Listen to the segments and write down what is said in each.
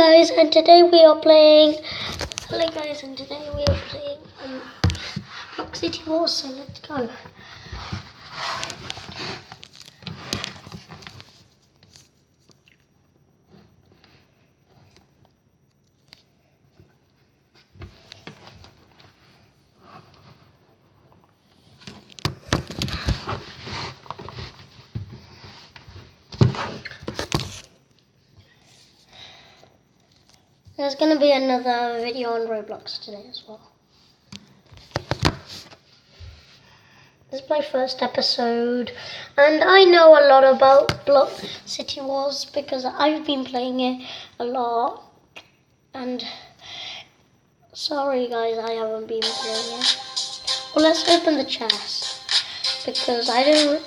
guys, and today we are playing. Block City Wars. So let's go. There's going to be another video on Roblox today as well. This is my first episode, and I know a lot about Block City Wars because I've been playing it a lot. And sorry guys, I haven't been playing it. Well, let's open the chest because I don't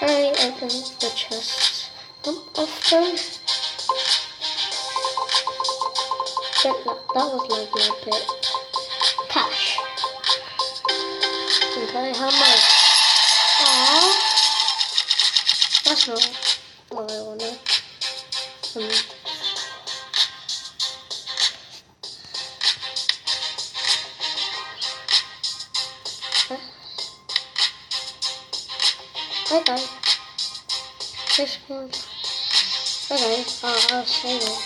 really open the chests often. That was like a bit cash. Okay, how much? Aww, that's not what I wanted. Okay. This one. Okay, I'll save it.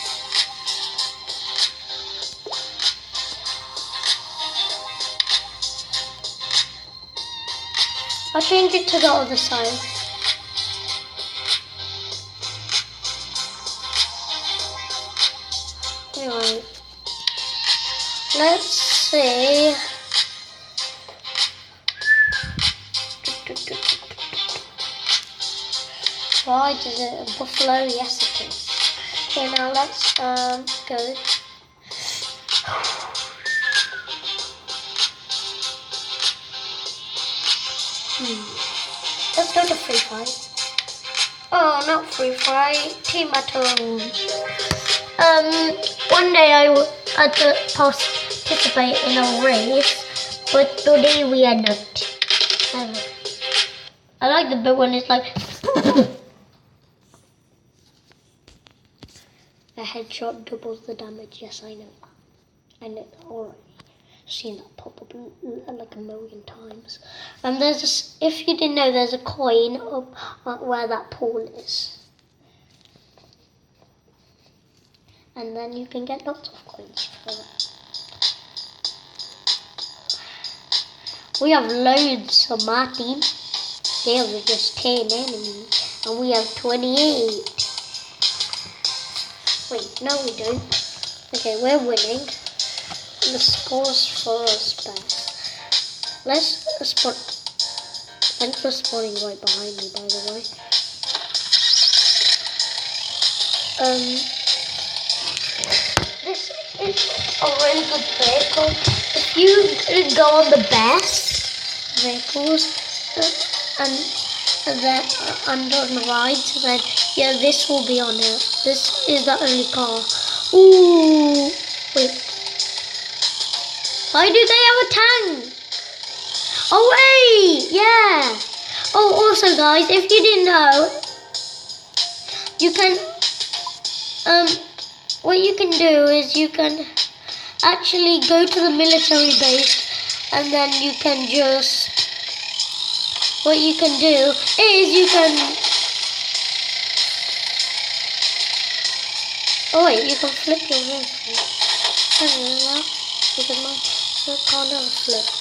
I'll change it to the other side. Anyway, let's see. Right, is it a buffalo? Yes, it is. Okay, now let's go. Let's go to free fight. Oh, not free fight. Team battle. One day I had to participate in a race, but today we are not. I like the bit when it's like a headshot doubles the damage. Yes, I know that. I know that already. Seen that pop up like a million times. And there's this, if you didn't know, there's a coin up where that pool is, and then you can get lots of coins for that. We have loads on my team. There were just 10 enemies, and we have 28. Wait, no we don't. Okay, we're winning. The scores for us best. Let's spot. Thanks for spawning right behind me, by the way. This is a really good vehicle. If you go on the best vehicles and then on the rides, then yeah, this will be on here. This is the only car. Ooh, wait. Why do they have a tank? Oh wait, yeah. Oh, also guys, if you didn't know, you can, what you can do is you can actually go to the military base, and then you can just, what you can do is you can, oh wait, you can flip your vehicle. Because my car never flipped.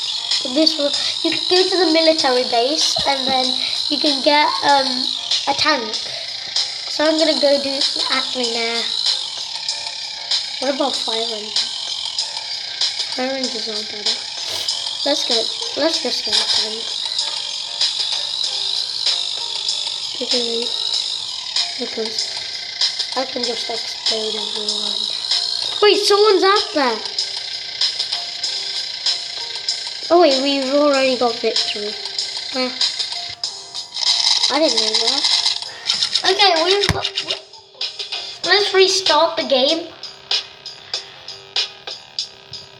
But this will, you can go to the military base and then you can get a tank. So I'm gonna go do actually now. What about fire engines? Fire engines are better. Let's just get a tank. Because I can just explode everyone. Wait, someone's out there. Oh wait, we've already got victory. I didn't know that. Okay, let's restart the game.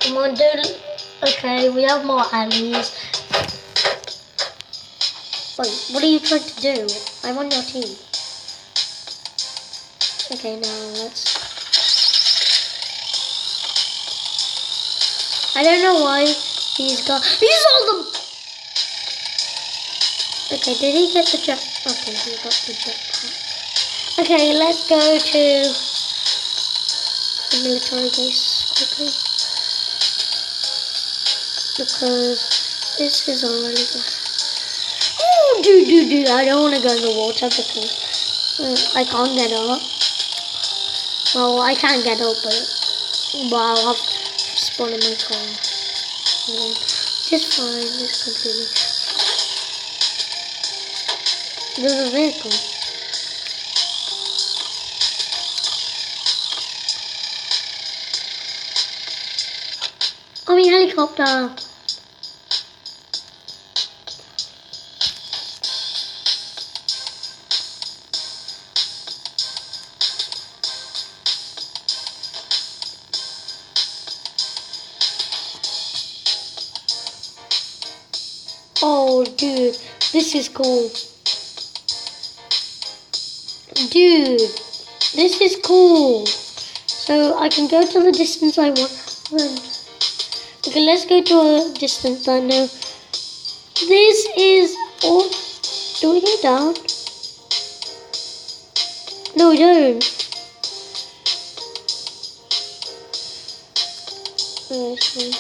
Come on, dude. Okay, we have more allies. Wait, what are you trying to do? I'm on your team. Okay, now let's I don't know why he's all them. Okay, did he get the jet? Okay, he got the jetpack. Okay, let's go to the military base quickly. Because this is already good. Oh, dude, I don't want to go in the water because I can't get up. Well, I can't get up, but I'll have spawn in my car. Just fine, it's completely. There's a vehicle. I mean, helicopter. Oh, dude, this is cool. Dude, this is cool. So I can go to the distance I want. Okay, let's go to a distance I know. This is all. Do we go down? No, we don't. Oh, sorry.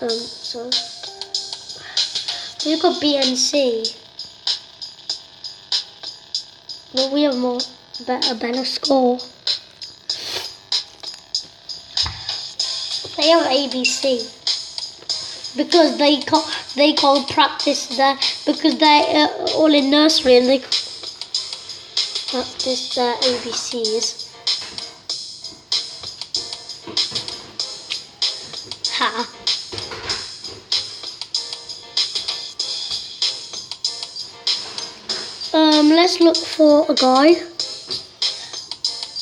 So we've got B and C, but we have a better score. They have ABC because they call practice there because they're all in nursery and they practice their ABCs. Ha. Let's look for a guy.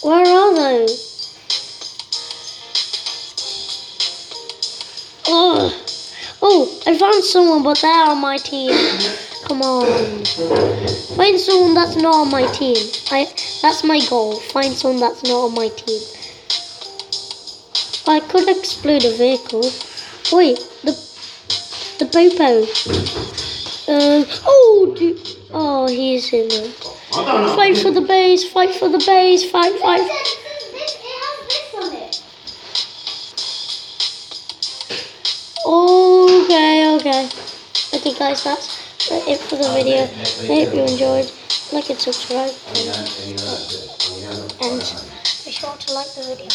Where are they? Oh, I found someone, but they're on my team. Come on. Find someone that's not on my team. That's my goal. Find someone that's not on my team. I could explode a vehicle. Wait, the popo. Oh, dude. Oh, he's in there. Fight for the base, fight for the base, fight. It has this on it. Okay, guys, that's it for the video. I hope you enjoyed. Like and subscribe. And be sure to like the video.